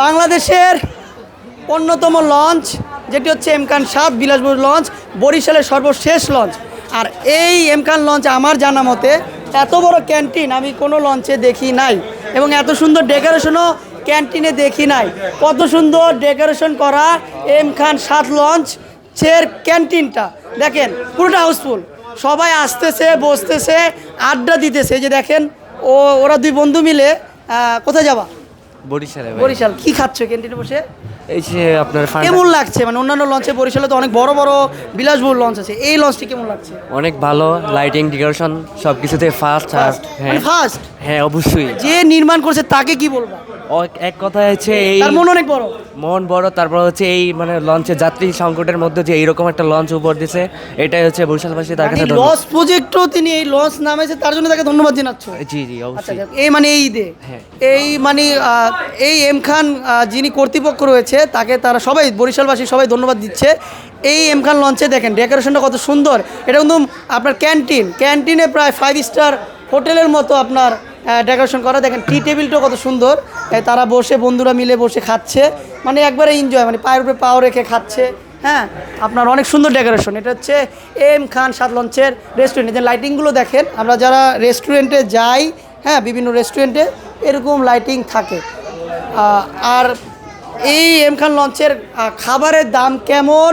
বাংলাদেশের অন্যতম লঞ্চ যেটি হচ্ছে এমকান 7 বিলাসবহুল লঞ্চ, বরিশালের সর্বশেষ লঞ্চ। আর এই এমকান লঞ্চ আমার জানা মতে এত বড় ক্যান্টিন আমি কোনো লঞ্চে দেখি নাই, এবং এত সুন্দর ডেকোরেশনও ক্যান্টিনে দেখি নাই। কত সুন্দর ডেকোরেশন করা এমকান 7 লঞ্চের ক্যান্টিনটা দেখেন, পুরোটা হাউসফুল। সবাই আসতেছে, বসতেছে, আড্ডা দিতেছে। যে দেখেন ওরা দুই বন্ধু মিলে কোথায় যাবা? বরিশালে। বরিশাল। কি খাচ্ছ ক্যান্টিনে বসে? এই যে আপনার কেমন লাগছে? মানে অন্যান্য লঞ্চে বরিশালে তো অনেক বড় বড় বিলাসবহুল লঞ্চ আছে, এই লঞ্চটি কেমন লাগছে? অনেক ভালো, লাইটিং ডেকোরেশন সব কিছুতে ফার্স্ট। হ্যাঁ ফার্স্ট, হ্যাঁ অবশ্যই। যে নির্মাণ করছে তাকে কি বলবো? এক কথা হচ্ছে এই তার মন অনেক বড়, মন বড়। তারপর হচ্ছে এই মানে লঞ্চের যাত্রী সংকটের মধ্যে যে এইরকম একটা লঞ্চ উপহার দিছে, এটাই হচ্ছে বরিশালবাসী তার কাছে লঞ্চ প্রজেক্টও তিনি এই লঞ্চ নামেছে, তার জন্য তাকে ধন্যবাদ জানাচ্ছ। জি জি আচ্ছা, অবশ্যই। এই মানে এই ঈদে এই মানে এই এম খান যিনি কর্তৃপক্ষ রয়েছে তাকে তারা সবাই বরিশালবাসী সবাই ধন্যবাদ দিচ্ছে। এই এম খান লঞ্চে দেখেন ডেকোরেশনটা কত সুন্দর। এটা কিন্তু আপনার ক্যান্টিনে প্রায় 5 স্টার হোটেলের মতো আপনার ডেকোরেশন করা। দেখেন টি টেবিলটাও কত সুন্দর, তারা বসে বন্ধুরা মিলে বসে খাচ্ছে, মানে একবারে এনজয়, মানে পায়ের উপরে পাও রেখে খাচ্ছে। হ্যাঁ, আপনার অনেক সুন্দর ডেকোরেশন। এটা হচ্ছে এম খান 7 লঞ্চের রেস্টুরেন্ট। যে লাইটিংগুলো দেখেন, আমরা যারা রেস্টুরেন্টে যাই, হ্যাঁ বিভিন্ন রেস্টুরেন্টে এরকম লাইটিং থাকে। আর এই এম খান লঞ্চের খাবারের দাম কেমন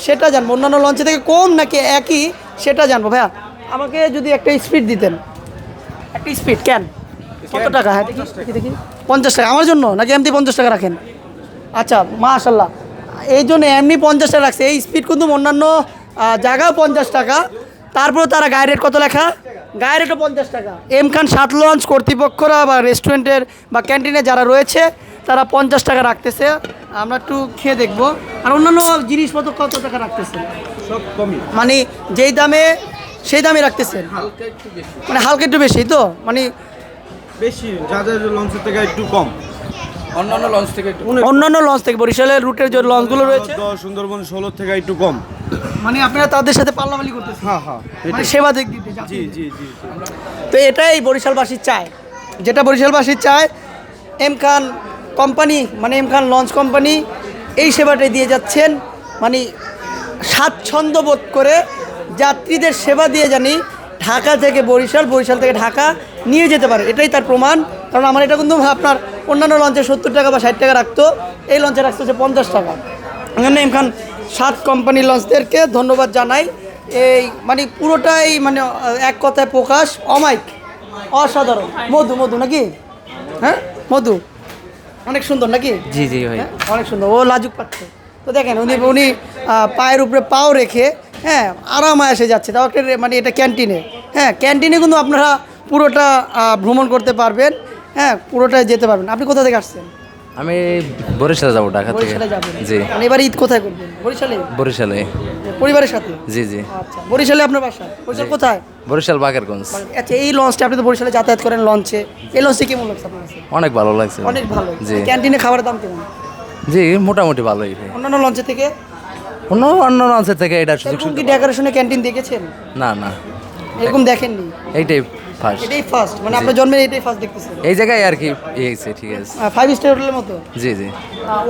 সেটা জানবো। অন্যান্য লঞ্চে থেকে কম নাকি একই সেটা জানবো। ভাইয়া আমাকে যদি একটা স্পিড দিতেন, একটা স্পিড ক্যান কত টাকা? হ্যাঁ দেখি 50 টাকা আমার জন্য, নাকি এমনি 50 টাকা রাখেন? আচ্ছা মাশাল্লাহ, এই জন্য এমনি 50 টাকা রাখছে। এই স্পিড কিন্তু অন্যান্য জায়গাও 50 টাকা, তারপরে তারা গায়ে রেট কত লেখা? গায়ে রেটও 50 টাকা। এম খান 7 লঞ্চ কর্তৃপক্ষরা বা রেস্টুরেন্টের বা ক্যান্টিনে যারা রয়েছে তারা 50 টাকা রাখতেছে। আমরা একটু খেয়ে দেখবো। আর অন্যান্য জিনিসপত্র কত টাকা রাখতেছে? সব কমই, মানে যেই দামে সেই দামে রাখতেছেন, মানে হালকা একটু বেশি তো, মানে বেশি যাদের লঞ্চের থেকে একটু কম। অন্যান্য লঞ্চ থেকে অন্যান্য লঞ্চ থেকে বরিশালের রুটের যে লঞ্চগুলো রয়েছে, সুন্দরবন 16 থেকে একটু কম। মানে আপনারা তাদের সাথে পাল্লাপাল্লি করতেছেন, হ্যাঁ হ্যাঁ, মানে সেবা দিক দিতে। জি জি জি। তো এটাই বরিশালবাসী চায়, যেটা বরিশালবাসী চায়। এম খান কোম্পানি মানে এম খান লঞ্চ কোম্পানি এই সেবাটাই দিয়ে যাচ্ছেন, মানে স্বাচ্ছন্দ্য বোধ করে যাত্রীদের সেবা দিয়ে জানি ঢাকা থেকে বরিশাল, বরিশাল থেকে ঢাকা নিয়ে যেতে পারে। এটাই তার প্রমাণ। কারণ আমার এটা কিন্তু আপনার অন্যান্য লঞ্চে 70 টাকা বা 60 টাকা রাখতো, এই লঞ্চে রাখতে হচ্ছে 50 টাকা। এখানে এম খান 7 কোম্পানি লঞ্চদেরকে ধন্যবাদ জানাই। এই মানে পুরোটাই মানে এক কথায় প্রকাশ অমায়িক, অসাধারণ। মধু নাকি? হ্যাঁ মধু অনেক সুন্দর নাকি? জি জি ভাই, অনেক সুন্দর। ও লাজুক পাচ্ছে তো দেখেন, উনি পায়ের উপরে পাও রেখে হ্যাঁ আরামে এসে যাচ্ছে। তাও একটা মানে এটা ক্যান্টিনে, হ্যাঁ ক্যান্টিনে কিন্তু আপনারা পুরোটা ভ্রমণ করতে পারবেন, হ্যাঁ পুরোটাই যেতে পারবেন। আপনি কোথা থেকে আসছেন? আমি বরিশালে যাবো, ঢাকা থেকে। বরিশালে যাবেন? জি। মানে এবার ঈদ কোথায় করবেন? বরিশালে? বরিশালে। পরিবারের সাথে? জি জি। আচ্ছা, বরিশালে আপনার বাসা? বরিশাল কোথায়? বরিশাল বাকেরগঞ্জ। আচ্ছা, এই লঞ্চটা আপনি তো বরিশালে যাতায়াত করেন লঞ্চে, এই লঞ্চে কেমন লাগছে আপনার কাছে? অনেক ভালো লাগছে। অনেক ভালো। জি। ক্যান্টিনে খাবারের দাম কেমন জি মোটামুটি ভালোই। অন্যান্য লঞ্চের থেকে? অন্য লঞ্চের থেকে এটা সুযোগ এরকম কি ডেকোরেশনে ক্যান্টিন দেখেছেন? না না, এরকম দেখেননি? এইটাই ফার্স্ট। এটাই ফার্স্ট, মানে আপনার জন্মের এটাই ফার্স্ট দেখতেছেন? এই জায়গায় আর কি হয়েছে, ঠিক আছে। 5 স্টার হোটেলের মতো? জি জি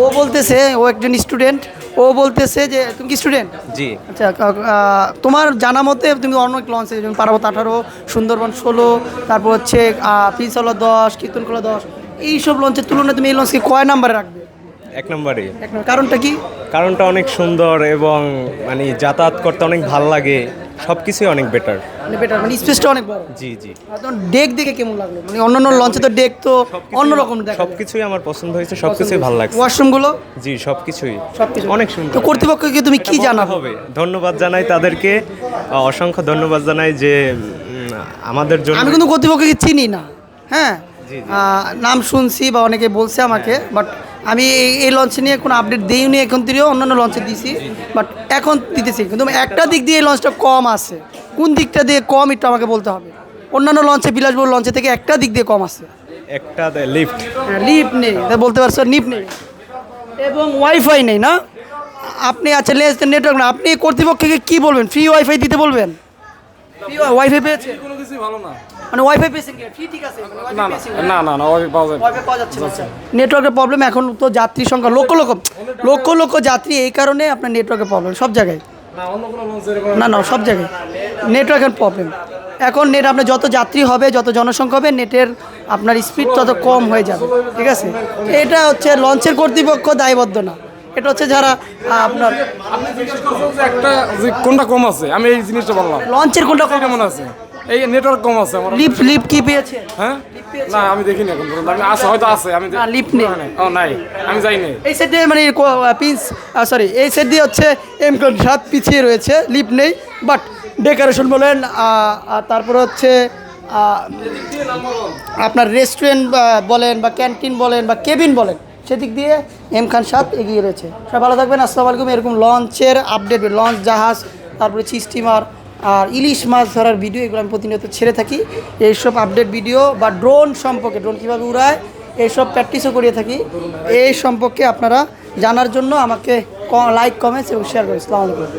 ও বলতেছে, ও একজন স্টুডেন্ট, ও বলতেছে যে তুমি কি স্টুডেন্ট? জি। আচ্ছা, তোমার জানা মতে তুমি অনেক লঞ্চে, যেমন পার্বত 18, সুন্দরবন 16, তারপর হচ্ছে পিনসলা 10, কীর্তনখোলা 10, এইসব লঞ্চের তুলনায় তুমি এই লঞ্চকে কয় নাম্বারে রাখবে? 1 নম্বরে। কারণটা কি? কারণটা অনেক সুন্দর এবং মানে যাতায়াত করতে অনেক ভাল লাগে, সব কিছুই অনেক বেটার। মানে বেটার, মানে স্পেসটা অনেক বড়। জি জি। তোমার ডেক দেখে কেমন লাগলো? মানে অন্যান্য লঞ্চে তো ডেক তো অন্যরকম দেখা যায়। সবকিছুই আমার পছন্দ হয়েছে, সবকিছুই ভালো লাগছে। ওয়াশরুমগুলো? জি সবকিছুই সবকিছু অনেক সুন্দর। তো কর্তৃপক্ষকে তুমি কি জানাবে? হবে ধন্যবাদ জানাই তাদেরকে, অসংখ্য ধন্যবাদ জানাই যে আমাদের জন্য। আমি কিন্তু কর্তৃপক্ষকে চিনি না, হ্যাঁ জি, জি। নাম শুনছি বা অনেকে বলছে আমাকে, বাট আমি এই লঞ্চ নিয়ে কোনো আপডেট দিইনি এখন থেকে। অন্যান্য লঞ্চে দিছি, বাট এখন দিতেছি। কিন্তু একটা দিক দিয়ে এই লঞ্চটা কম আছে। কোন দিকটা দিয়ে কম একটু আমাকে বলতে হবে। অন্যান্য লঞ্চে, বিলাসবহুল লঞ্চে থেকে একটা দিক দিয়ে কম আছে। একটা লিফট, লিফট নেই, বলতে পারছো লিফট নেই, এবং ওয়াইফাই নেই না? আপনি আচ্ছা নেটওয়ার্ক না, আপনি কর্তৃপক্ষকে কি বলবেন? ফ্রি ওয়াইফাই দিতে বলবেন? ফ্রি ওয়াইফাই পেয়েছে? কোনো কিছুই ভালো না। মানে ওয়াইফাই পেয়েছেন কি ফ্রি ঠিক আছে না না না না ওই পাওয়া যায় না। ওয়াইফাই পাওয়া যাচ্ছে না নেটওয়ার্কের প্রবলেম এখন তো যাত্রী সংখ্যা লক্ষ লক্ষ যাত্রী এই কারণে আপনার নেটওয়ার্কের প্রবলেম সব জায়গায় না অন্য কোনো লঞ্চ এরকম না না সব জায়গায় নেটওয়ার্কের প্রবলেম এখন নেট আপনার যত যাত্রী হবে যত জনসংখ্যা হবে নেটের আপনার স্পিড তত কম হয়ে যাবে ঠিক আছে এটা হচ্ছে লঞ্চের কর্তৃপক্ষ দায়বদ্ধ না এটা হচ্ছে যারা আপনার আপনি জিজ্ঞেস করছেন যে একটা যে কোনটা কম আছে আমি এই জিনিসটা বললাম লঞ্চের কোনটা কম কেমন আছে এই নেটওয়ার্ক কম আছে আমার লিপ কি পেয়েছে হ্যাঁ না আমি দেখিনি এখন পর্যন্ত আমি আছে হয়তো আছে আমি না, লিফট নেই। ও নাই আমি যাইনি এই সাইড দিয়ে মানে পিন্স সরি এই সাইড দিয়ে হচ্ছে এমকন 7 পিছিয়ে রয়েছে লিফট নেই বাট ডেকোরেশন বলেন তারপরে হচ্ছে আপনার রেস্টুরেন্ট বলেন বা ক্যান্টিন বলেন বা কেবিন বলেন সেদিক দিয়ে এম খান 7 এগিয়ে রয়েছে সবাই ভালো থাকবেন আসসালামু আলাইকুম এরকম লঞ্চের আপডেট লঞ্চ জাহাজ তারপরে স্টিমার আর ইলিশ মাছ ধরার ভিডিও এগুলো আমি প্রতিনিয়ত ছেড়ে থাকি এইসব আপডেট ভিডিও বা ড্রোন সম্পর্কে ড্রোন কীভাবে উড়ায় এইসব প্র্যাকটিসও করিয়ে থাকি এই সম্পর্কে আপনারা জানার জন্য আমাকে লাইক কমেন্টস এবং শেয়ার করুন আসসালামু আলাইকুম